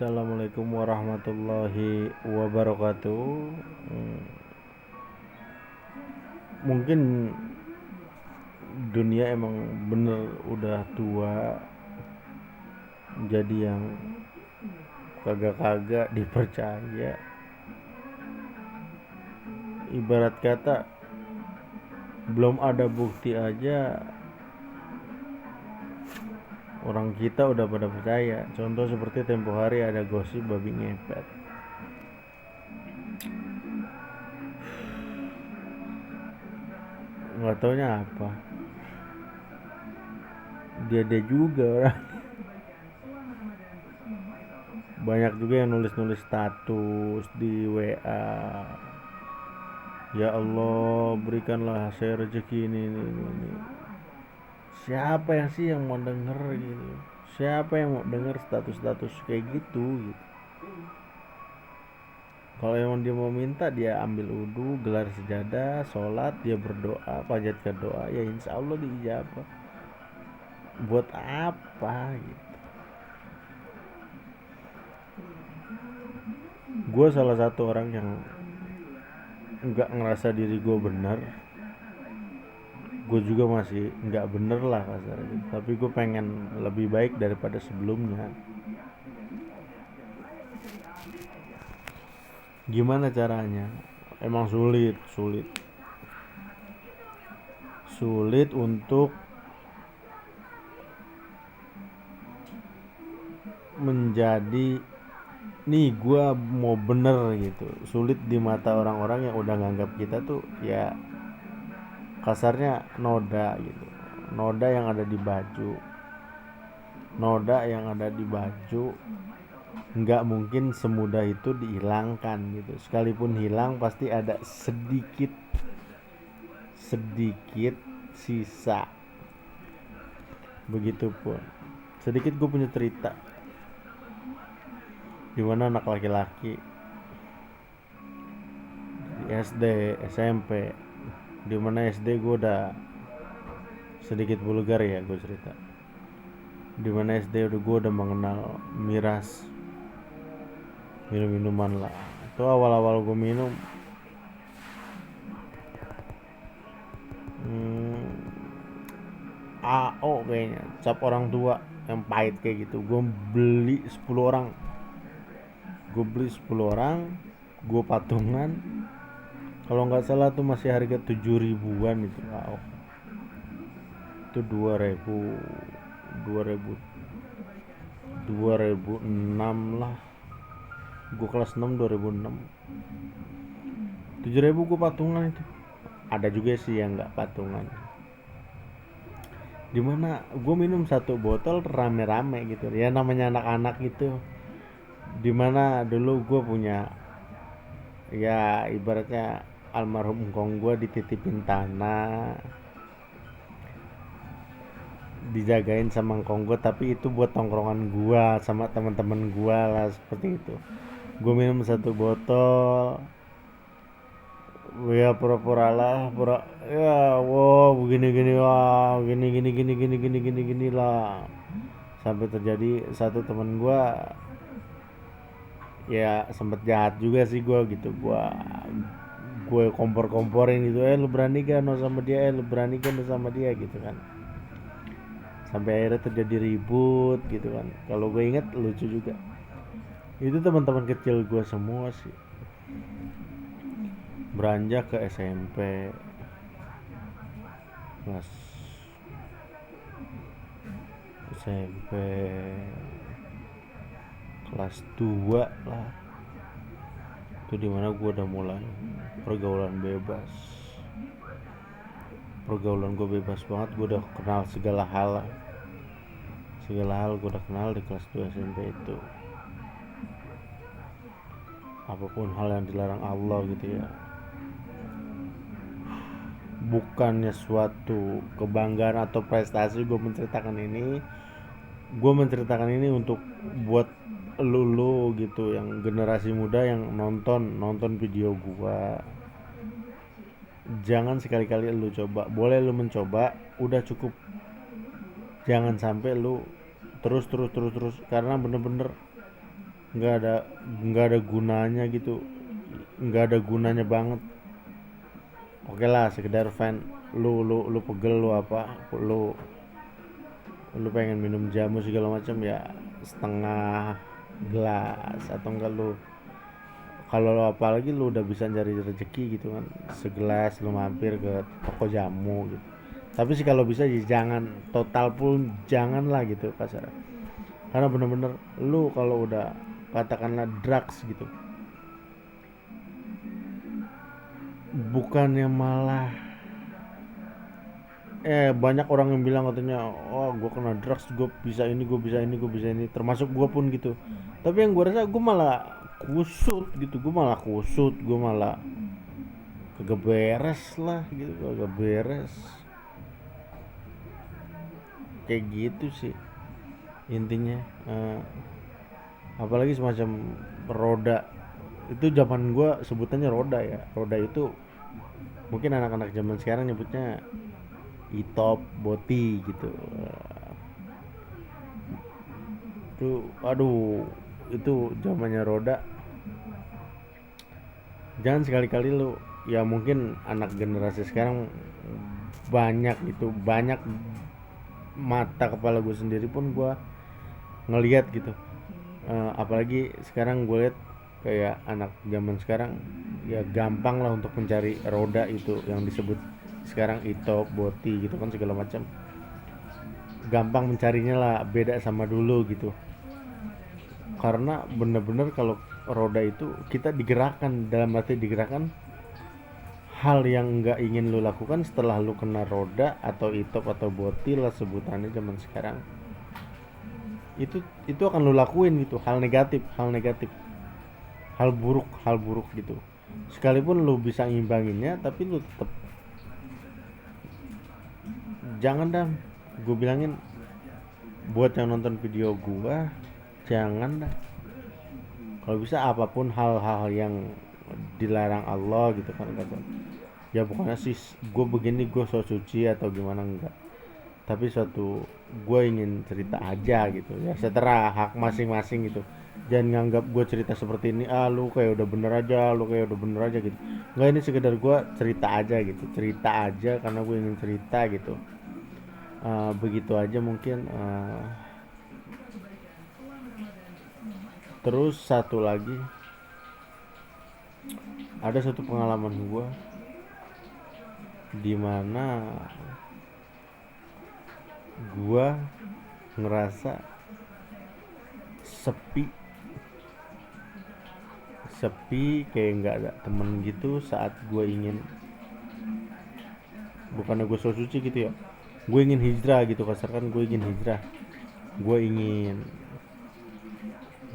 Assalamualaikum warahmatullahi wabarakatuh. Hmm, Mungkin dunia emang bener udah tua, jadi yang kagak-kagak dipercaya. Ibarat kata belum ada bukti aja orang kita udah pada percaya. Contoh seperti tempo hari ada gosip babi ngepet. Nggak taunya apa. Dia juga orang. Banyak juga yang nulis-nulis status di WA. Ya Allah, berikanlah saya rezeki ini. Siapa yang sih yang mau denger gitu? Siapa yang mau denger status-status kayak gitu? Kalau emang dia mau minta, dia ambil wudhu, gelar sejadah, sholat, dia berdoa, panjatkan doa, ya insya Allah diijabah. Buat apa gitu? Gue salah satu orang yang nggak ngerasa diri gue benar. Gue juga masih nggak bener lah kasarnya, tapi gue pengen lebih baik daripada sebelumnya. Gimana caranya? Emang sulit untuk menjadi nih gue mau bener gitu. Sulit di mata orang-orang yang udah nganggap kita tuh ya kasarnya noda gitu. Noda yang ada di baju, noda yang ada di baju nggak mungkin semudah itu dihilangkan gitu. Sekalipun hilang pasti ada sedikit sedikit sisa. Begitupun sedikit. Gue punya cerita dimana anak laki-laki di SD SMP, dimana SD gue udah sedikit vulgar ya gue cerita, dimana SD gue udah mengenal miras, minum-minuman lah. Itu awal-awal gue minum AO kayaknya, cap orang tua yang pahit kayak gitu. Beli 10 orang gue patungan. Kalau nggak salah tuh masih harga 7 ribuan itu AO. Itu 2000 2006 lah. Gue kelas 6 2006. 7 ribu gue patungan itu. Ada juga sih yang nggak patungan, dimana gue minum satu botol rame-rame gitu ya, namanya anak-anak gitu. Dimana dulu gue punya, ya ibaratnya almarhum kong gue dititipin tanah, dijagain sama kong gue, tapi itu buat tongkrongan gue sama teman-teman gue lah, seperti itu. Gue minum satu botol, ya pura-pura lah, ya wow begini-gini, wah gini lah. Sampai terjadi satu temen gue ya sempet jahat juga sih gue gitu. Gue kompor-komporin gitu, lu berani kan no sama dia, lu berani kan no sama dia gitu kan. Sampai akhirnya terjadi ribut gitu kan. Kalau gue inget lucu juga, itu teman-teman kecil gue semua sih. Beranjak ke kelas SMP kelas 2 lah, itu dimana gue udah mulai pergaulan bebas. Pergaulan gue bebas banget, gue udah kenal segala hal gue udah kenal di kelas 2 SMP itu. Apapun hal yang dilarang Allah gitu ya. Bukannya suatu kebanggaan atau prestasi gue menceritakan ini untuk buat lu gitu, yang generasi muda yang nonton video gua. Jangan sekali-kali lu coba, boleh lu mencoba, udah cukup. Jangan sampai lu terus, karena bener-bener nggak ada nggak ada gunanya gitu, nggak ada gunanya banget. Oke lah, sekedar fan, lu pegel, lu apa, lu pengen minum jamu segala macam ya, setengah gelas atau enggak lu, kalau lo apalagi lu udah bisa cari rezeki gitu kan, segelas lu mampir ke toko jamu gitu. Tapi sih kalau bisa ya jangan, total pun jangan lah gitu kasar, karena bener-bener lu kalau udah katakanlah drugs gitu, bukannya malah banyak orang yang bilang katanya, oh gue kena drugs, gue bisa ini, gue bisa ini, gue bisa ini, termasuk gue pun gitu. Tapi yang gue rasa gue malah kusut gitu, gue malah kagak beres lah gitu, kagak beres, kayak gitu sih intinya. Eh, Apalagi semacam roda, itu zaman gue sebutannya roda ya, roda itu mungkin anak-anak zaman sekarang nyebutnya e-top, boti gitu. Itu aduh, itu zamannya roda. Jangan sekali-kali lu, ya mungkin anak generasi sekarang banyak itu, banyak mata kepala gue sendiri pun gue ngelihat gitu. Apalagi sekarang gue lihat kayak anak zaman sekarang ya gampang lah untuk mencari roda itu yang disebut sekarang itop, boti gitu kan segala macam. Gampang mencarinya lah, beda sama dulu gitu. Karena bener-bener kalau roda itu kita digerakkan, dalam arti digerakkan hal yang nggak ingin lu lakukan setelah lu kena roda atau itop atau boti lah sebutannya zaman sekarang, itu akan lu lakuin gitu, hal negatif, hal buruk gitu. Sekalipun lu bisa ngimbanginnya tapi lu tetap jangan dah, gue bilangin buat yang nonton video gua, jangan dah, kalau bisa apapun hal-hal yang dilarang Allah gitu kan kata, ya bukannya sih gue begini gue so suci atau gimana, enggak, tapi suatu gue ingin cerita aja gitu ya, setera hak masing-masing gitu. Jangan nganggap gue cerita seperti ini, ah lu kayak udah bener aja, lu kayak udah bener aja gitu. Enggak, ini sekedar gue cerita aja gitu, cerita aja karena gue ingin cerita gitu. Begitu aja mungkin. Terus satu lagi, ada satu pengalaman gue di mana gue ngerasa sepi, kayak nggak ada temen gitu saat gue ingin, bukannya gue so suci gitu ya, gue ingin hijrah gitu kasar kan, gue ingin hijrah, gue ingin,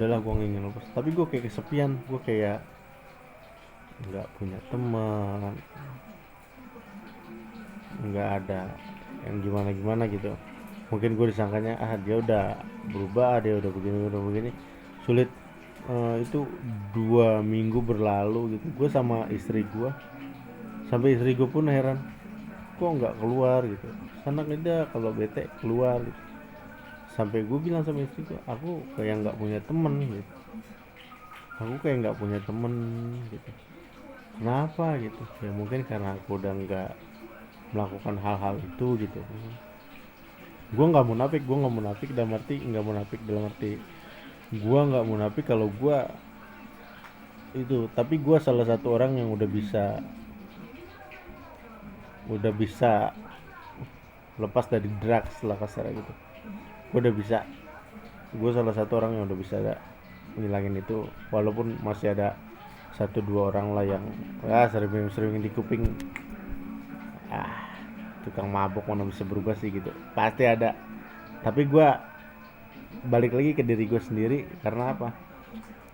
udahlah gue ingin lepas, tapi gue kayak kesepian, gue kayak nggak punya teman, nggak ada yang gimana gimana gitu. Mungkin gue disangkanya dia udah berubah, dia udah begini, sulit. Itu 2 minggu berlalu gitu, gue sama istri gue, sampai istri gue pun heran kok nggak keluar gitu, sana aja kalau bete keluar gitu. Sampai gue bilang sama istri gue, aku kayak nggak punya temen gitu, gitu. Kenapa gitu, ya mungkin karena aku udah nggak melakukan hal-hal itu gitu. Gue nggak munafik dalam arti, gue nggak munafik kalau gue itu, tapi gue salah satu orang yang udah bisa lepas dari drugs lah kasar gitu. gue udah bisa gue salah satu orang yang udah bisa ngilangin itu, walaupun masih ada satu dua orang lah yang sering di kuping, tukang mabok mana bisa berubah sih gitu, pasti ada. Tapi gue balik lagi ke diri gue sendiri, karena apa,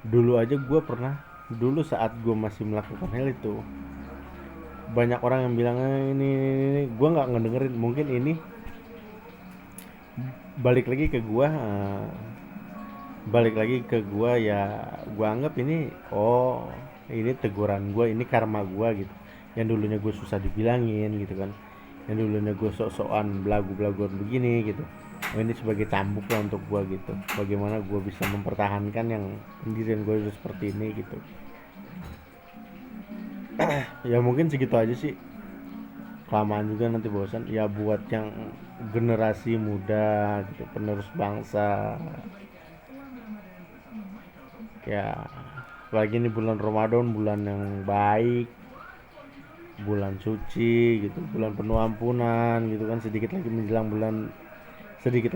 dulu aja gue pernah, dulu saat gue masih melakukan hal itu, banyak orang yang bilang ini gue nggak ngedengerin. Mungkin ini balik lagi ke gue, ya gue anggap ini, oh ini teguran gue, ini karma gue gitu, yang dulunya gue susah dibilangin gitu kan, yang dulunya gue sok-sokan belagu-belaguan begini gitu. ini sebagai cambuk lah untuk gue gitu, bagaimana gue bisa mempertahankan yang pendirian gue udah seperti ini gitu. Ya mungkin segitu aja sih, kelamaan juga nanti bosan ya. Buat yang generasi muda gitu, penerus bangsa ya, apalagi ini bulan Ramadan, bulan yang baik, bulan suci gitu, bulan penuh ampunan gitu kan, sedikit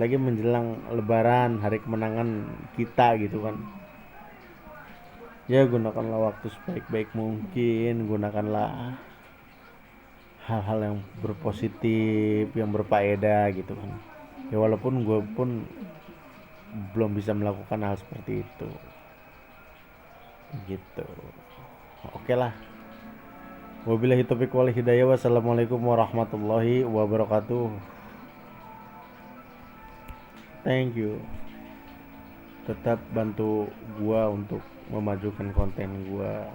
lagi menjelang lebaran, hari kemenangan kita gitu kan. Ya gunakanlah waktu sebaik-baik mungkin, gunakanlah hal-hal yang berpositif, yang berfaedah gitu kan. Ya walaupun gue pun belum bisa melakukan hal seperti itu gitu. Oke lah. Wabillahi taufiq wal hidayah. Wassalamualaikum warahmatullahi wabarakatuh. Thank you. Tetap bantu gua untuk memajukan konten gua.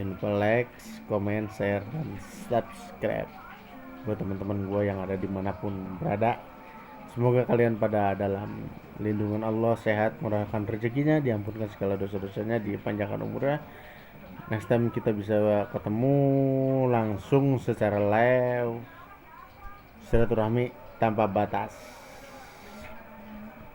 Jangan lupa like, comment, share, dan subscribe buat teman-teman gua yang ada dimanapun berada. Semoga kalian pada dalam lindungan Allah, sehat, murahkan rezekinya, diampunkan segala dosa-dosanya, dipanjangkan umurnya. Next time kita bisa ketemu langsung secara live, silaturahmi tanpa batas.